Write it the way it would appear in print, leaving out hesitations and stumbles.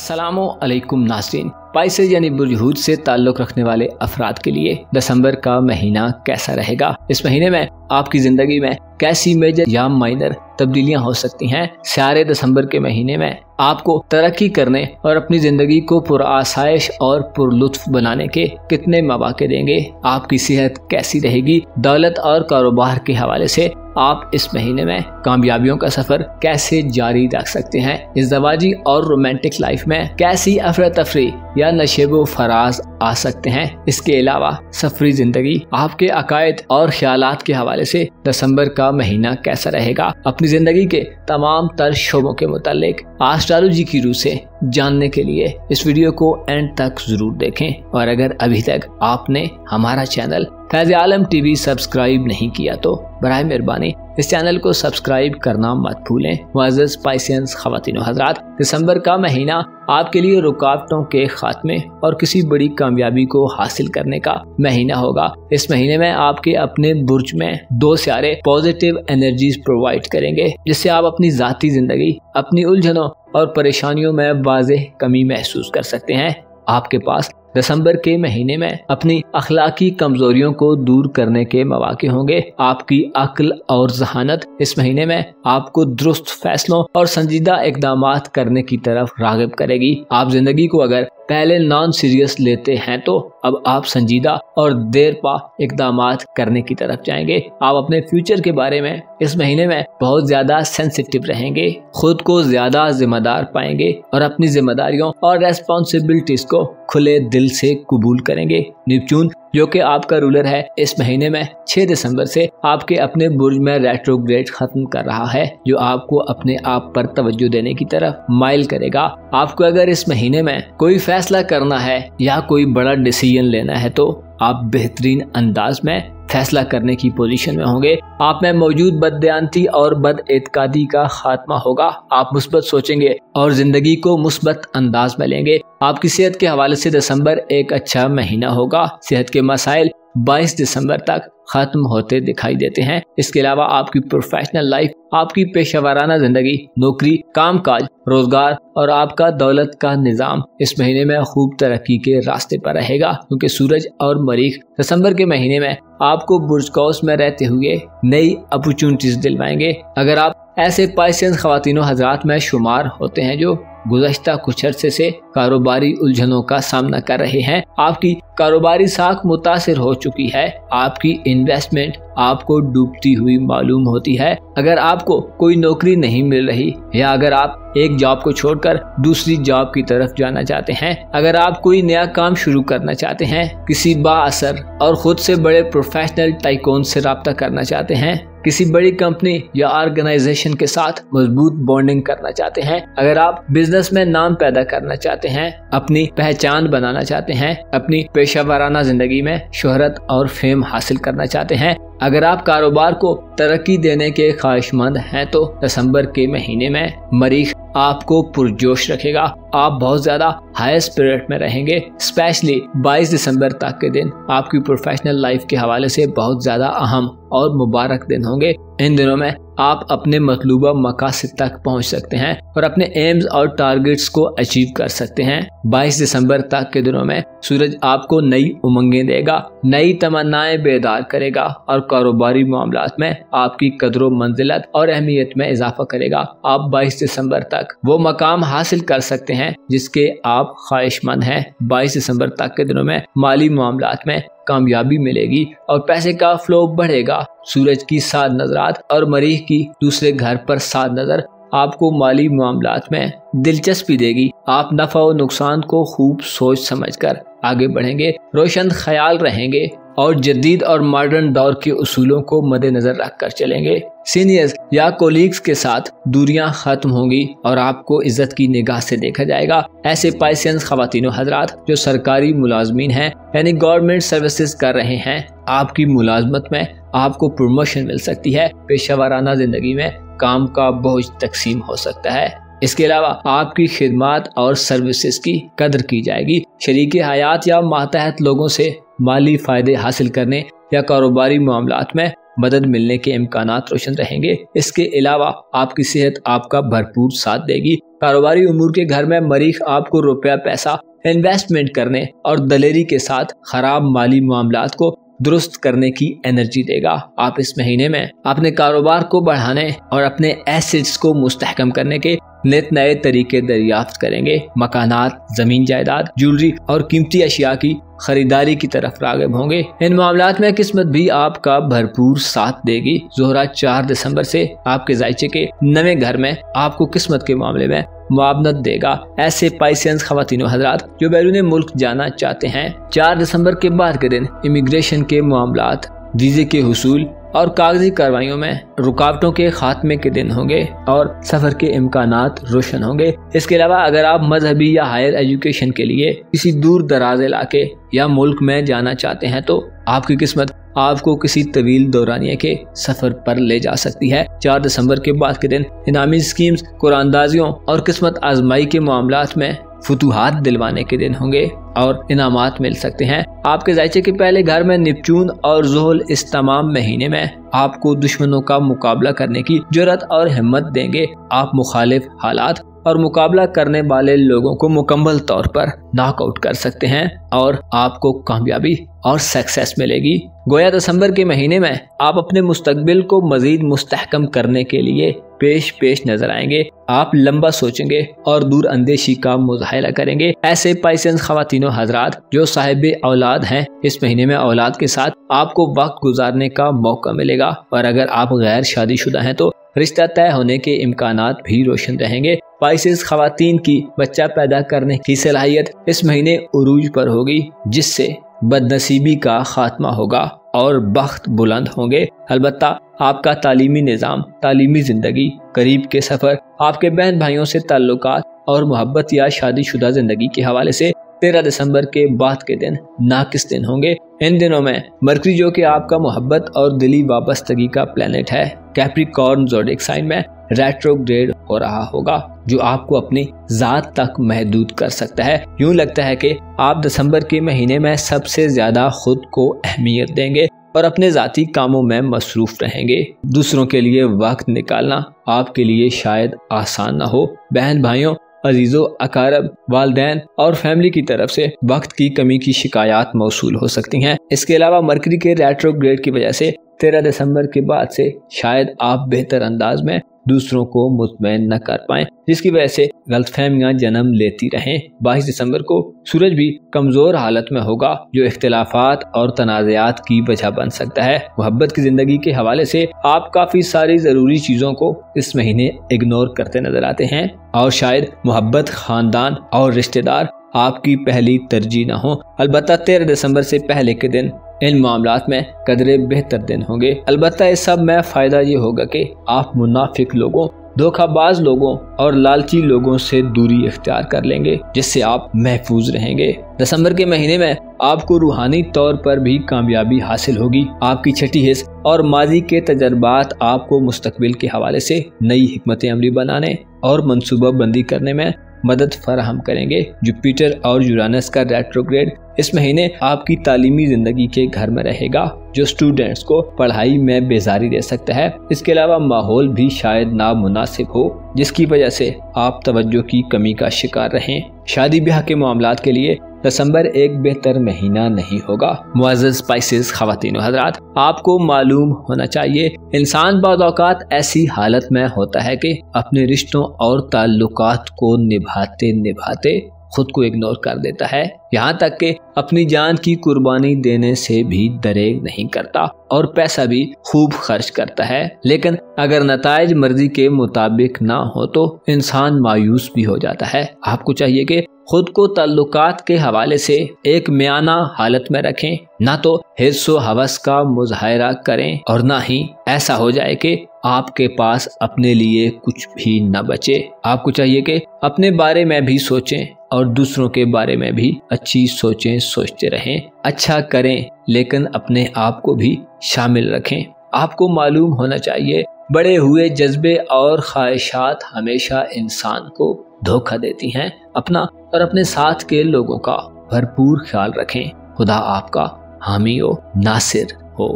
अस्सलामुअलैकुम नाज़रीन। पाइसेज यानी बुर्ज हूत से ताल्लुक़ रखने वाले अफराद के लिए दिसंबर का महीना कैसा रहेगा। इस महीने में आपकी ज़िंदगी में कैसी मेजर या माइनर तब्दीलियां हो सकती हैं। सारे दिसंबर के महीने में आपको तरक्की करने और अपनी ज़िंदगी को पुरआसाइश और पुरलुत्फ बनाने के कितने मौके देंगे। आपकी सेहत कैसी रहेगी। दौलत और कारोबार के हवाले से आप इस महीने में कामयाबियों का सफर कैसे जारी रख सकते हैं। इज़्दवाजी और रोमांटिक लाइफ में कैसी अफरा तफरी या नशेबो फराज आ सकते हैं। इसके अलावा सफरी जिंदगी, आपके अकायद और ख्यालात के हवाले से दिसंबर का महीना कैसा रहेगा। अपनी जिंदगी के तमाम तर शोबों के मुतालिक एस्ट्रोलॉजी की रूह से जानने के लिए इस वीडियो को एंड तक जरूर देखें। और अगर अभी तक आपने हमारा चैनल फैज़ आलम टीवी सब्सक्राइब नहीं किया तो बराए मेहरबानी इस चैनल को सब्सक्राइब करना मत भूलें। मुअज़्ज़ज़ पाइसेंस ख़वातीन व हज़रात, दिसंबर का महीना आपके लिए रुकावटों के खात्मे और किसी बड़ी कामयाबी को हासिल करने का महीना होगा। इस महीने में आपके अपने बुर्ज में 2 सितारे पॉजिटिव एनर्जीज प्रोवाइड करेंगे, जिससे आप अपनी ज़ाती ज़िंदगी, अपनी उलझनों और परेशानियों में वाज़ेह कमी महसूस कर सकते हैं। आपके पास दिसंबर के महीने में अपनी अखलाकी कमजोरियों को दूर करने के मौके होंगे। आपकी अक्ल और जहानत इस महीने में आपको दुरुस्त फैसलों और संजीदा इक़दामात करने की तरफ राग़िब करेगी। आप जिंदगी को अगर पहले नॉन सीरियस लेते हैं तो अब आप संजीदा और देर पा इक़दामात करने की तरफ जाएंगे। आप अपने फ्यूचर के बारे में इस महीने में बहुत ज्यादा सेंसिटिव रहेंगे, खुद को ज्यादा जिम्मेदार पाएंगे और अपनी जिम्मेदारियों और रेस्पॉन्सिबिलिटीज को खुले दिल से कबूल करेंगे। नेपच्यून जो कि आपका रूलर है, इस महीने में 6 दिसंबर से आपके अपने बुर्ज में रेट्रोग्रेड खत्म कर रहा है, जो आपको अपने आप पर तवज्जो देने की तरफ माइल करेगा। आपको अगर इस महीने में कोई फैसला करना है या कोई बड़ा डिसीजन लेना है तो आप बेहतरीन अंदाज में फैसला करने की पोजीशन में होंगे। आप में मौजूद बददियानती और बदएतकादी का खात्मा होगा। आप मुस्बत सोचेंगे और जिंदगी को मुस्बत अंदाज में लेंगे। आपकी सेहत के हवाले से दिसंबर एक अच्छा महीना होगा। सेहत के मसाइल 22 दिसंबर तक खत्म होते दिखाई देते हैं। इसके अलावा आपकी प्रोफेशनल लाइफ, आपकी पेशेवराना जिंदगी, नौकरी, कामकाज, रोजगार और आपका दौलत का निजाम इस महीने में खूब तरक्की के रास्ते पर रहेगा, क्योंकि सूरज और मरीख दिसंबर के महीने में आपको बुर्ज कौस में रहते हुए नई अपॉर्चुनिटीज दिलवाएंगे। अगर आप ऐसे पाइसेंस ख़वातीनो हज़रात में शुमार होते हैं जो गुज़श्ता कुछ अरसे से कारोबारी उलझनों का सामना कर रहे हैं, आपकी कारोबारी साख मुतासिर हो चुकी है, आपकी इन्वेस्टमेंट आपको डूबती हुई मालूम होती है, अगर आपको कोई नौकरी नहीं मिल रही या अगर आप एक जॉब को छोड़कर दूसरी जॉब की तरफ जाना चाहते हैं, अगर आप कोई नया काम शुरू करना चाहते हैं, किसी बाअसर और खुद से बड़े प्रोफेशनल टाइकून से राब्ता करना चाहते हैं, किसी बड़ी कंपनी या ऑर्गेनाइजेशन के साथ मजबूत बॉन्डिंग करना चाहते हैं, अगर आप बिजनेस में नाम पैदा करना चाहते हैं, अपनी पहचान बनाना चाहते हैं, अपनी पेशेवराना जिंदगी में शोहरत और फेम हासिल करना चाहते हैं, अगर आप कारोबार को तरक्की देने के ख्वाहिशमंद हैं तो दिसंबर के महीने में मरीख आपको पुरजोश रखेगा। आप बहुत ज्यादा हाई स्पिरिट में रहेंगे। स्पेशली 22 दिसंबर तक के दिन आपकी प्रोफेशनल लाइफ के हवाले से बहुत ज्यादा अहम और मुबारक दिन होंगे। इन दिनों में आप अपने मतलूबा मकासद तक पहुंच सकते हैं और अपने एम्स और टारगेट्स को अचीव कर सकते हैं। 22 दिसंबर तक के दिनों में सूरज आपको नई उमंगें देगा, नई तमन्नाएं बेदार करेगा और कारोबारी मामलात में आपकी कदर मंजिलत और अहमियत में इजाफा करेगा। आप 22 दिसंबर तक वो मकाम हासिल कर सकते हैं जिसके आप ख्वाहिशमंद हैं। 22 दिसंबर तक के दिनों में माली मामलात में कामयाबी मिलेगी और पैसे का फ्लो बढ़ेगा। सूरज की 7 नजरात और मरीख की दूसरे घर पर 7 नजर आपको माली मामलात में दिलचस्पी देगी। आप नफा और नुकसान को खूब सोच समझकर आगे बढ़ेंगे, रोशन ख्याल रहेंगे और जदीद और मॉडर्न दौर के उसूलों को मद्देनजर रखकर चलेंगे। सीनियर्स या कोलीग्स के साथ दूरियां खत्म होंगी और आपको इज्जत की निगाह से देखा जाएगा। ऐसे पाइसेंस ख़वातीनो हज़रात जो सरकारी मुलाजमीन हैं यानी गवर्नमेंट सर्विसेज कर रहे हैं, आपकी मुलाजमत में आपको प्रमोशन मिल सकती है। पेशेवराना जिंदगी में काम का बोझ तकसीम हो सकता है। इसके अलावा आपकी खिदमत और सर्विसेज की कदर की जाएगी। शरीके हयात या मातहत लोगों से माली फायदे हासिल करने या कारोबारी मामलात में मदद मिलने के इम्कानात रोशन रहेंगे। इसके अलावा आपकी सेहत आपका भरपूर साथ देगी। कारोबारी उमूर के घर में मरीख आपको रुपया पैसा इन्वेस्टमेंट करने और दलेरी के साथ खराब माली मामलात को दुरुस्त करने की एनर्जी देगा। आप इस महीने में अपने कारोबार को बढ़ाने और अपने एसेट्स को मुस्तहकम करने के नित नए तरीके दरियाफ्त करेंगे। मकानात, जमीन जायदाद, ज्वेलरी और कीमती अशिया की खरीदारी की तरफ राग़िब होंगे। इन मामलात में किस्मत भी आपका भरपूर साथ देगी। ज़ोहरा 4 दिसंबर से आपके जायचे के नए घर में आपको किस्मत के मामले में मुआवनत देगा। ऐसे पाइसियंस ख़वातीनो हज़रात जो बैरून मुल्क जाना चाहते हैं, 4 दिसंबर के बाद के दिन इमिग्रेशन के मामलात, वीज़े के हुसूल और कागजी कार्रवाइयों में रुकावटों के खात्मे के दिन होंगे और सफर के इम्कानात रोशन होंगे। इसके अलावा अगर आप मजहबी या हायर एजुकेशन के लिए किसी दूर दराज इलाके या मुल्क में जाना चाहते हैं तो आपकी किस्मत आपको किसी तवील दौरानिये के सफर पर ले जा सकती है। 4 दिसंबर के बाद के दिन इनामी स्कीम्स, कुरानदाजियों और किस्मत आजमाई के मामलात में फुतूहात दिलवाने के दिन होंगे और इनामात मिल सकते हैं। आपके जायचे के पहले घर में नेपच्यून और ज़ुहल इस तमाम महीने में आपको दुश्मनों का मुकाबला करने की जुर्रत और हिम्मत देंगे। आप मुखालिफ हालात और मुकाबला करने वाले लोगों को मुकम्मल तौर पर नॉकआउट कर सकते हैं और आपको कामयाबी और सक्सेस मिलेगी। गोया दिसंबर के महीने में आप अपने मुस्तकबिल को मजीद मुस्तहकम करने के लिए पेश नजर आएंगे। आप लंबा सोचेंगे और दूर अंदेशी का मुजाहिरा करेंगे। ऐसे पाइसियंस ख़वातीनो हज़रात जो साहिब औलाद हैं, इस महीने में औलाद के साथ आपको वक्त गुजारने का मौका मिलेगा और अगर आप गैर शादीशुदा हैं तो रिश्ता तय होने के इम्कानात भी रोशन रहेंगे। पाइसिस ख़वातीन की बच्चा पैदा करने की सलाहियत इस महीने उरूज पर होगी, जिससे बदनसीबी का खात्मा होगा और बख्त बुलंद होंगे। अलबत्ता आपका तालीमी निज़ाम, तालीमी ज़िंदगी, करीब के सफ़र, आपके बहन भाइयों से ताल्लुकात और मोहब्बत या शादीशुदा ज़िंदगी के हवाले से 13 दिसंबर के बाद के दिन नाकिस दिन होंगे। इन दिनों में मरकरी जो कि आपका मोहब्बत और दिली वाबस्तगी का प्लेनेट है, कैप्रिकॉर्न ज़ोडिएक साइन में रेट्रोग्रेड हो रहा होगा, जो आपको अपनी ज़ात तक महदूद कर सकता है। यूं लगता है कि आप दिसंबर के महीने में सबसे ज़्यादा खुद को अहमियत देंगे और अपने ज़ाती कामों में मसरूफ रहेंगे। दूसरों के लिए वक्त निकालना आपके लिए शायद आसान ना हो। बहन भाइयों, अजीज़ों, अकारब, वालदैन और फैमिली की तरफ से वक्त की कमी की शिकायत मौसूल हो सकती हैं। इसके अलावा मरकरी के रेट्रोग्रेड की वजह से 13 दिसंबर के बाद से शायद आप बेहतर अंदाज में दूसरों को मुतमईन न कर पाएं, जिसकी वजह से गलतफहमियां जन्म लेती रहें। 22 दिसंबर को सूरज भी कमजोर हालत में होगा, जो इख्तिलाफात और तनाज़ात की वजह बन सकता है। मोहब्बत की जिंदगी के हवाले से आप काफी सारी जरूरी चीजों को इस महीने इग्नोर करते नजर आते हैं और शायद मोहब्बत, खानदान और रिश्तेदार आपकी पहली तरजीह न हो। अलबत्ता 13 दिसंबर से पहले के दिन इन मामलात में कदरे बेहतर दिन होंगे। अलबत्ता इस सब में फायदा ये होगा कि आप मुनाफिक लोगों, धोखाबाज लोगों और लालची लोगों से दूरी इख्तियार कर लेंगे, जिससे आप महफूज रहेंगे। दिसंबर के महीने में आपको रूहानी तौर पर भी कामयाबी हासिल होगी। आपकी छठी हिस्स और माजी के तजर्बात आपको मुस्तकबिल के हवाले से नई हिकमत अमली बनाने और मनसूबा बंदी करने में मदद फराहम करेंगे। जुपिटर और यूरानस का रेट्रोग्रेड इस महीने आपकी तालीमी जिंदगी के घर में रहेगा, जो स्टूडेंट्स को पढ़ाई में बेजारी दे सकता है। इसके अलावा माहौल भी शायद नामुनासिब हो, जिसकी वजह से आप तवज्जो की कमी का शिकार रहें। शादी ब्याह के मामलात के लिए दिसंबर एक बेहतर महीना नहीं होगा। मुअज़्ज़ज़ स्पाइसेस ख़वातीन व हज़रात, आपको मालूम होना चाहिए इंसान बाद औक़ात ऐसी हालत में होता है कि अपने रिश्तों और ताल्लुकात को निभाते निभाते खुद को इग्नोर कर देता है, यहाँ तक कि अपनी जान की कुर्बानी देने से भी दरेग नहीं करता और पैसा भी खूब खर्च करता है। लेकिन अगर नताइज मर्जी के मुताबिक ना हो तो इंसान मायूस भी हो जाता है। आपको चाहिए कि खुद को ताल्लुकात के हवाले से एक मियाना हालत में रखें, ना तो हिर्स व हवस का मुजाहिरा करें और ना ही ऐसा हो जाए कि आपके पास अपने लिए कुछ भी न बचे। आपको चाहिए कि अपने बारे में भी सोचें और दूसरों के बारे में भी अच्छी सोचें, सोचते रहें, अच्छा करें, लेकिन अपने आप को भी शामिल रखें। आपको मालूम होना चाहिए बड़े हुए जज्बे और ख्वाहिशात हमेशा इंसान को धोखा देती हैं। अपना और अपने साथ के लोगों का भरपूर ख्याल रखें। खुदा आपका हामी हो, नासिर हो।